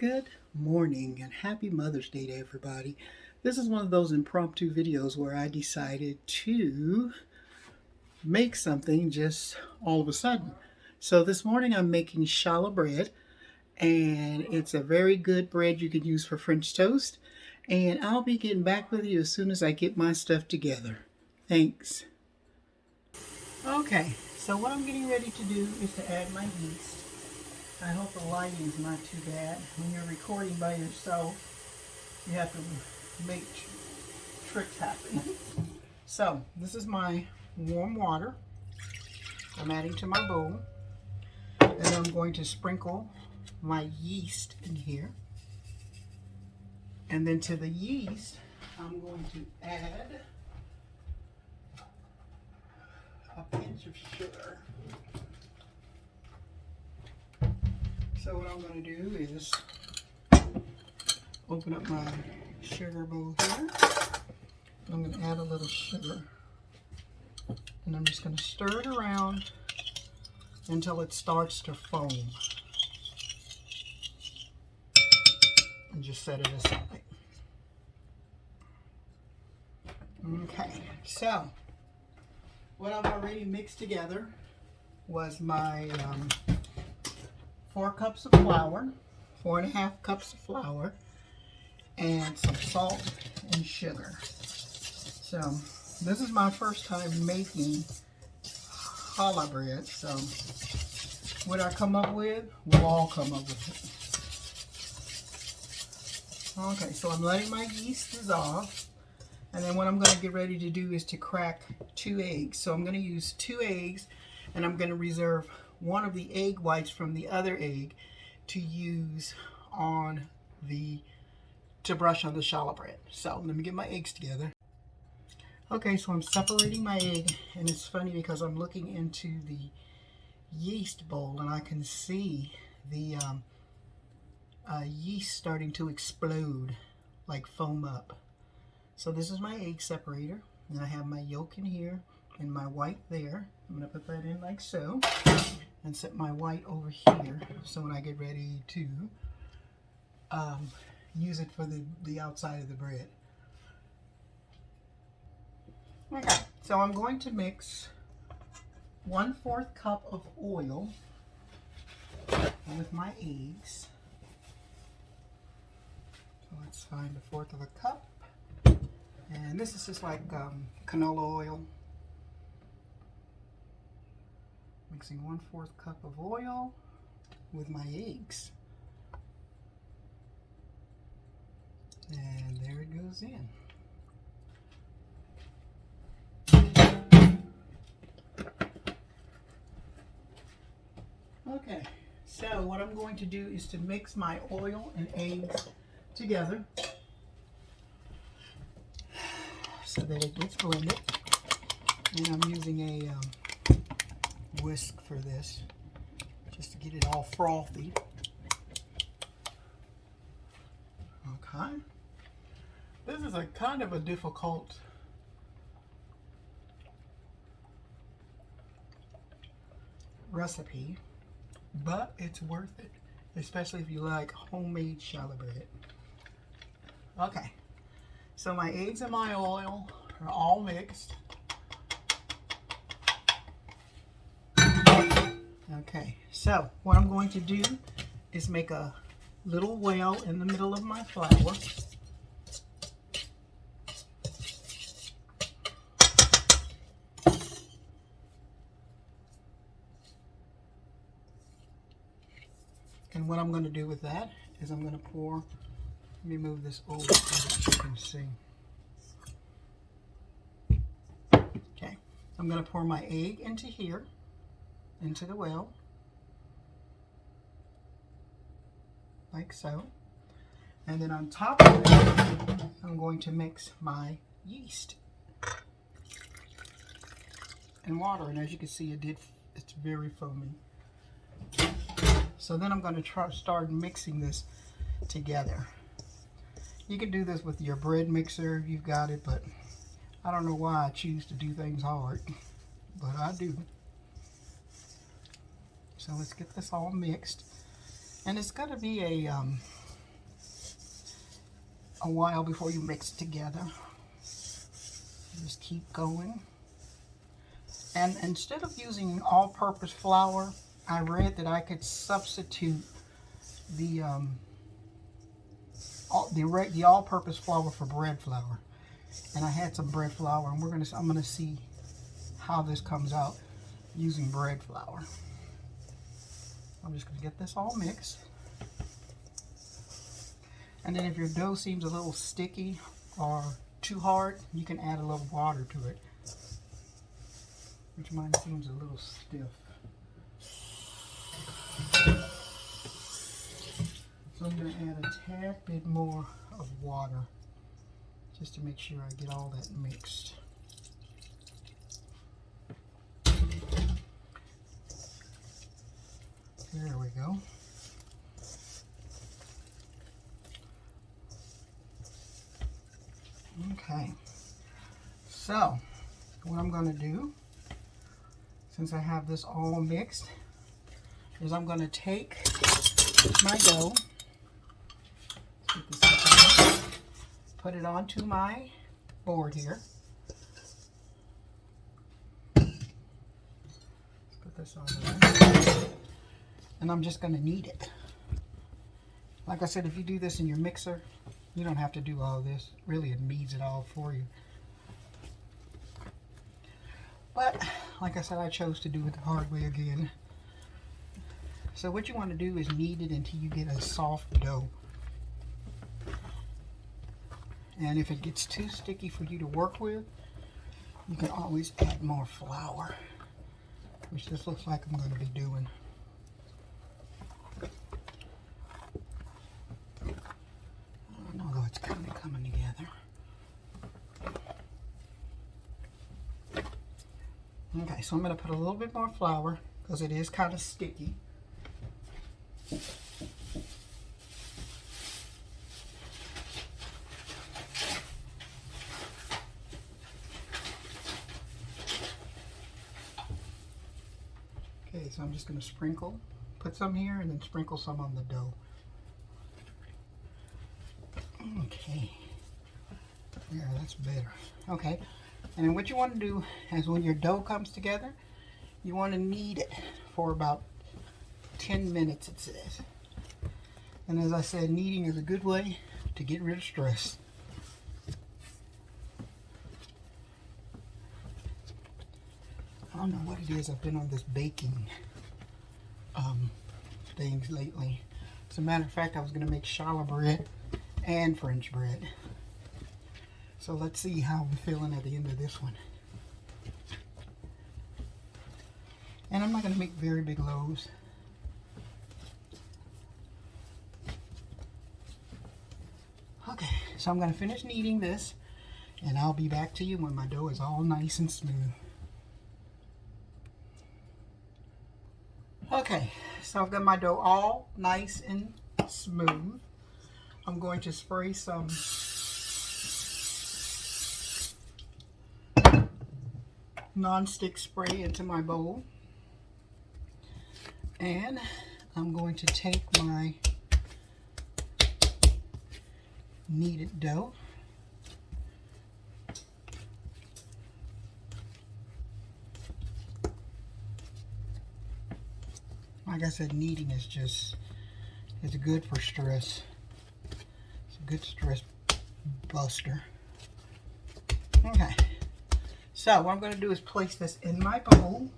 Good morning and happy Mother's Day to everybody. This is one of those impromptu videos where I decided to make something just all of a sudden. So this morning I'm making challah bread, and it's a very good bread you can use for French toast. And I'll be getting back with you as soon as I get my stuff together. Thanks. Okay, so what I'm getting ready to do is to add my yeast. I hope the lighting's not too bad. When you're recording by yourself, you have to make tricks happen. So, this is my warm water I'm adding to my bowl. And I'm going to sprinkle my yeast in here. And then to the yeast, I'm going to add a pinch of sugar. So what I'm going to do is open up my sugar bowl here. I'm going to add a little sugar. And I'm just going to stir it around until it starts to foam. And just set it aside. Okay, so what I've already mixed together was my 4 cups of flour, 4.5 cups of flour, and some salt and sugar. So this is my first time making challah bread, so what I come up with, we'll all come up with it. Okay, so I'm letting my yeast dissolve, and then what I'm going to get ready to do is to crack 2 eggs. So I'm going to use 2 eggs, and I'm going to reserve one of the egg whites from the other egg to use to brush on the challah bread. So let me get my eggs together. Okay, so I'm separating my egg, and it's funny because I'm looking into the yeast bowl and I can see the yeast starting to explode, like foam up. So this is my egg separator, and I have my yolk in here and my white there. I'm going to put that in like so, and set my white over here, so when I get ready to use it for the outside of the bread. Okay, so I'm going to mix 1/4 cup of oil with my eggs. So let's find 1/4 of a cup, and this is just like canola oil. Mixing 1/4 cup of oil with my eggs. And there it goes in. Okay, so what I'm going to do is to mix my oil and eggs together so that it gets blended. And I'm using a whisk for this, just to get it all frothy. Okay. This is a kind of a difficult recipe, but it's worth it, especially if you like homemade challah bread. Okay, so my eggs and my oil are all mixed. Okay, so what I'm going to do is make a little well in the middle of my flour. And what I'm going to do with that is I'm going to pour, let me move this over so that you can see. Okay, I'm going to pour my egg into here, into the well, like so. And then on top of it, I'm going to mix my yeast and water. And as you can see, it's very foamy. So then I'm going to start mixing this together. You can do this with your bread mixer if you've got it, but I don't know why I choose to do things hard, but I do. So let's get this all mixed. And it's going to be a a while before you mix it together. Just keep going. And instead of using all-purpose flour, I read that I could substitute the all-purpose flour for bread flour. And I had some bread flour, and I'm gonna see how this comes out using bread flour. I'm just gonna get this all mixed. And then if your dough seems a little sticky or too hard, you can add a little water to it, which mine seems a little stiff. So I'm going to add a tad bit more of water just to make sure I get all that mixed. There we go. Okay, so what I'm going to do, since I have this all mixed, is I'm going to take my dough, put it onto my board here. Let's put this on there. And I'm just going to knead it. Like I said, if you do this in your mixer, you don't have to do all this. Really, it kneads it all for you. But, like I said, I chose to do it the hard way again. So what you want to do is knead it until you get a soft dough. And if it gets too sticky for you to work with, you can always add more flour, which this looks like I'm going to be doing. Although it's kind of coming together. Okay, so I'm going to put a little bit more flour because it is kind of sticky. Okay, so I'm just going to put some here and then sprinkle some on the dough. Okay, yeah, that's better. Okay, and then what you want to do is when your dough comes together, you want to knead it for about 10 minutes, it says. And as I said, kneading is a good way to get rid of stress. I don't know what it is. I've been on this baking things lately. As a matter of fact, I was going to make challah bread and French bread. So let's see how I'm feeling at the end of this one. And I'm not going to make very big loaves. Okay, so I'm going to finish kneading this, and I'll be back to you when my dough is all nice and smooth. Okay, so I've got my dough all nice and smooth. I'm going to spray some non-stick spray into my bowl. And I'm going to take my kneaded dough. Like I said, kneading is good for stress. It's a good stress buster. Okay, so what I'm going to do is place this in my bowl.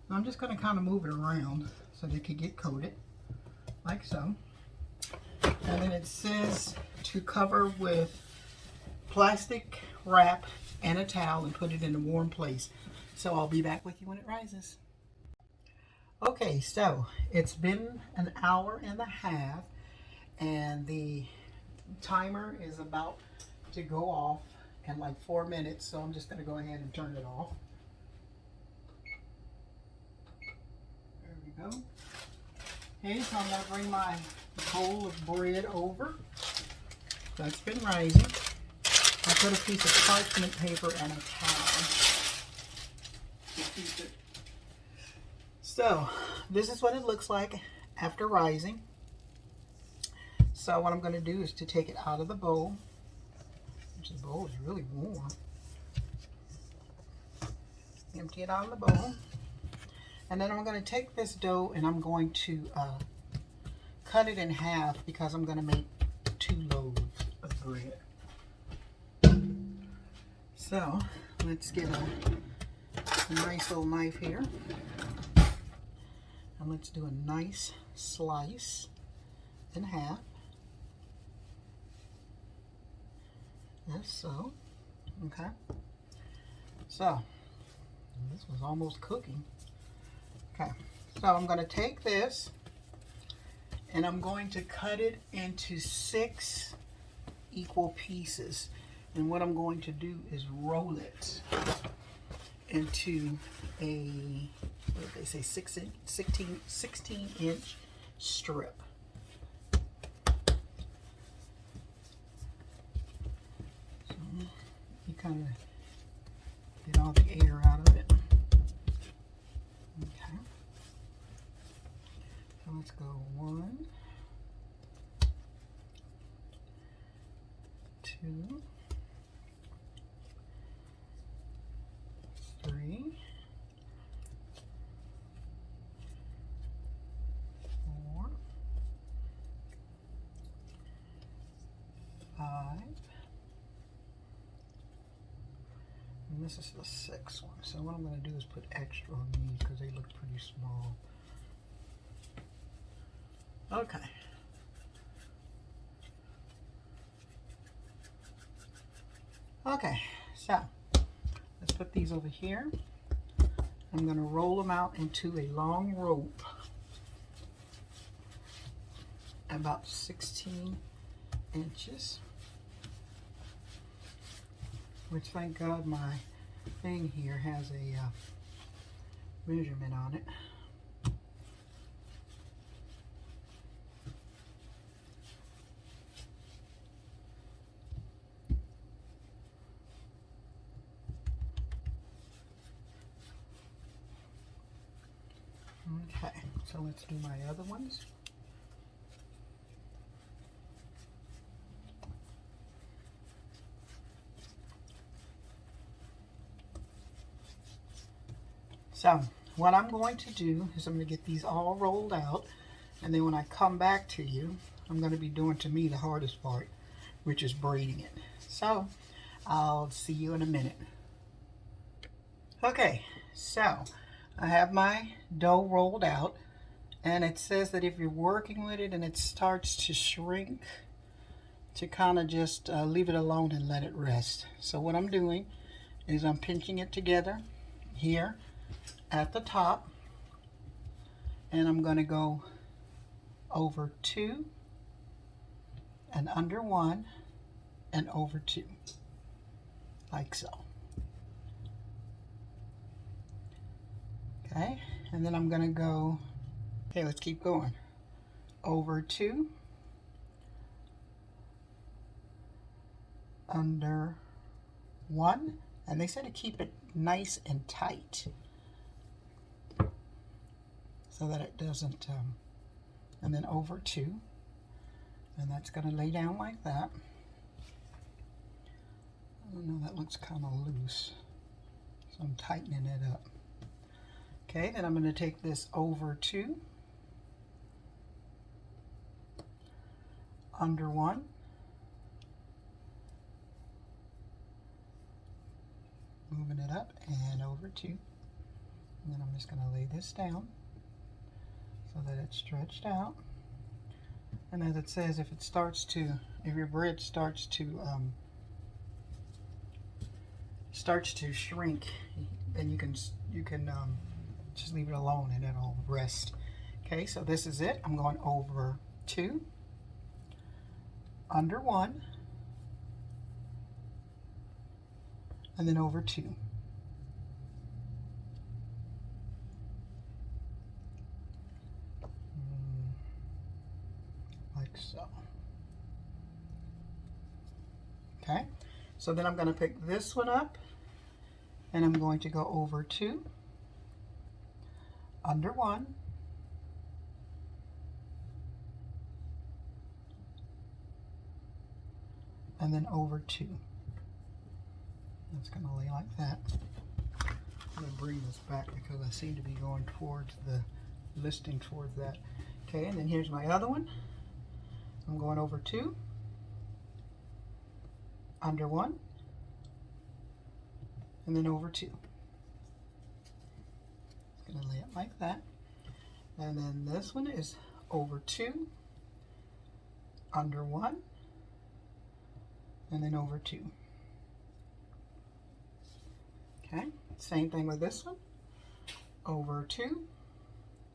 I'm just going to kind of move it around so that it can get coated, like so. And then it says to cover with plastic wrap and a towel and put it in a warm place. So I'll be back with you when it rises. Okay, so it's been an hour and a half and the timer is about to go off in like 4 minutes, so I'm just going to go ahead and turn it off. There we go. Okay, so I'm going to bring my bowl of bread over. That's been rising. I put a piece of parchment paper and a towel to keep it. So, this is what it looks like after rising. So what I'm going to do is to take it out of the bowl, which the bowl is really warm. Empty it out of the bowl. And then I'm going to take this dough and I'm going to cut it in half because I'm going to make 2 loaves of bread. So let's get a nice little knife here. And let's do a nice slice in half. As so. Okay. So this was almost cooking. Okay. So I'm going to take this and I'm going to cut it into 6 equal pieces. And what I'm going to do is roll it into a, what did they say, 16-inch strip. So you kind of get all the air out of it. Okay. So let's go 1, 2, 3, 4, 5, and this is the 6th one. So what I'm going to do is put extra on these because they look pretty small. Okay. Okay, so let's put these over here. I'm going to roll them out into a long rope about 16 inches, which thank God my thing here has a measurement on it. Okay, so let's do my other ones. So what I'm going to do is I'm going to get these all rolled out, and then when I come back to you, I'm going to be doing, to me, the hardest part, which is braiding it. So I'll see you in a minute. Okay, so I have my dough rolled out, and it says that if you're working with it and it starts to shrink, to kind of just leave it alone and let it rest. So what I'm doing is I'm pinching it together here at the top, and I'm going to go over 2 and under 1 and over 2, like so. Okay, and then I'm going to go, okay, let's keep going, over 2, under 1, and they said to keep it nice and tight so that it doesn't, and then over 2, and that's going to lay down like that. I don't know, that looks kind of loose, so I'm tightening it up. Okay, then I'm going to take this over 2, under 1, moving it up, and over 2. And then I'm just going to lay this down so that it's stretched out. And as it says, if it starts to, if your bread starts to shrink, then you can just leave it alone and it'll rest. Okay, so this is it. I'm going over 2, under 1, and then over 2. Like so. Okay, so then I'm going to pick this one up and I'm going to go over 2, under 1, and then over 2. It's going to lay like that. I'm going to bring this back because I seem to be going towards the listing towards that. Okay, and then here's my other one. I'm going over 2, under 1, and then over 2. It's going to lay it like that. And then this one is over 2, under 1, and then over 2. Okay, same thing with this one. Over 2,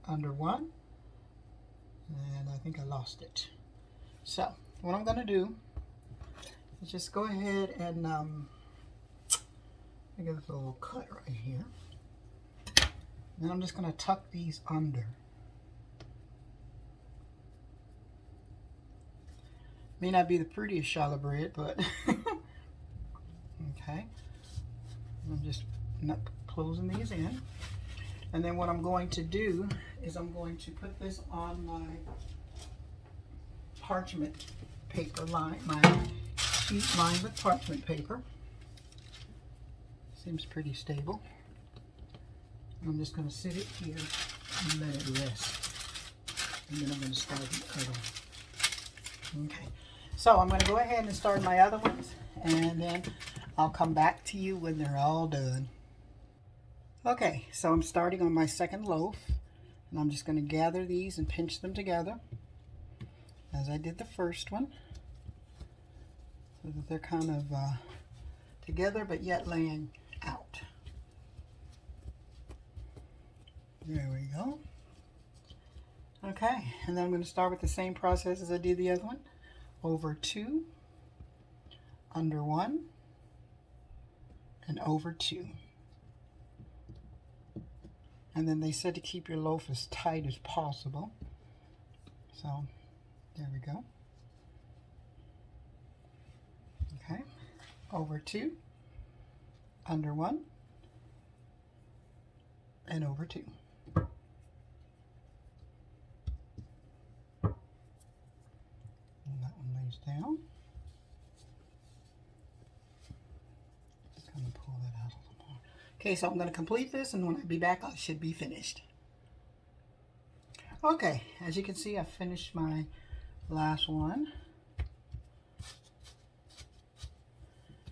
under 1, and I think I lost it. So what I'm going to do is just go ahead and I get this little cut right here. Then I'm just going to tuck these under. May not be the prettiest challah bread, but okay. I'm just not closing these in. And then what I'm going to do is I'm going to put this on my parchment paper line, my sheet lined with parchment paper. Seems pretty stable. I'm just going to sit it here and let it rest. And then I'm going to start the other one. Okay. So I'm going to go ahead and start my other ones, and then I'll come back to you when they're all done. Okay, so I'm starting on my second loaf, and I'm just going to gather these and pinch them together as I did the first one, so that they're kind of together but yet laying out. There we go. Okay, and then I'm going to start with the same process as I did the other one. Over 2, under 1, and over 2. And then they said to keep your loaf as tight as possible. So there we go. Okay, over 2, under 1, and over 2. Down. Just going to pull that out a little more. Okay, so I'm going to complete this, and when I be back, I should be finished. Okay, as you can see, I finished my last one.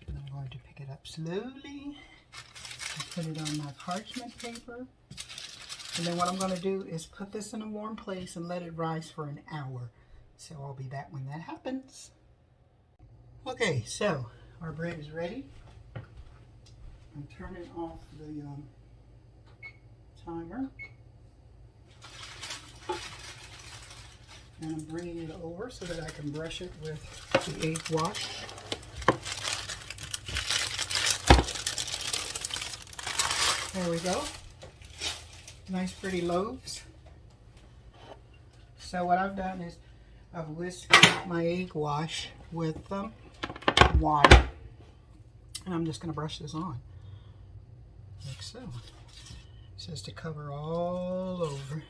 And I'm going to pick it up slowly and put it on my parchment paper. And then what I'm going to do is put this in a warm place and let it rise for an hour. So I'll be back when that happens. Okay, so our bread is ready. I'm turning off the timer. And I'm bringing it over so that I can brush it with the egg wash. There we go. Nice pretty loaves. So what I've done is I've whisked my egg wash with water, and I'm just going to brush this on, like so. It says to cover all over.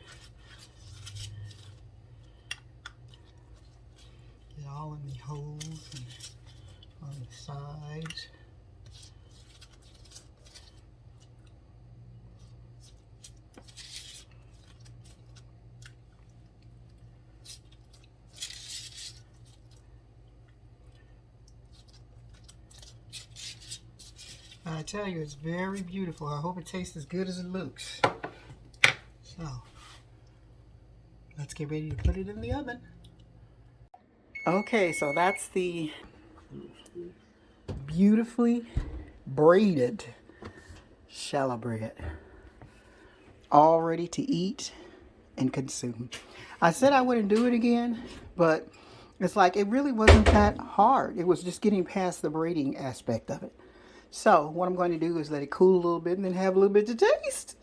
Get all in the holes and on the sides. I tell you, it's very beautiful. I hope it tastes as good as it looks. So, let's get ready to put it in the oven. Okay, so that's the beautifully braided challah bread. All ready to eat and consume. I said I wouldn't do it again, but it's like it really wasn't that hard. It was just getting past the braiding aspect of it. So what I'm going to do is let it cool a little bit and then have a little bit to taste.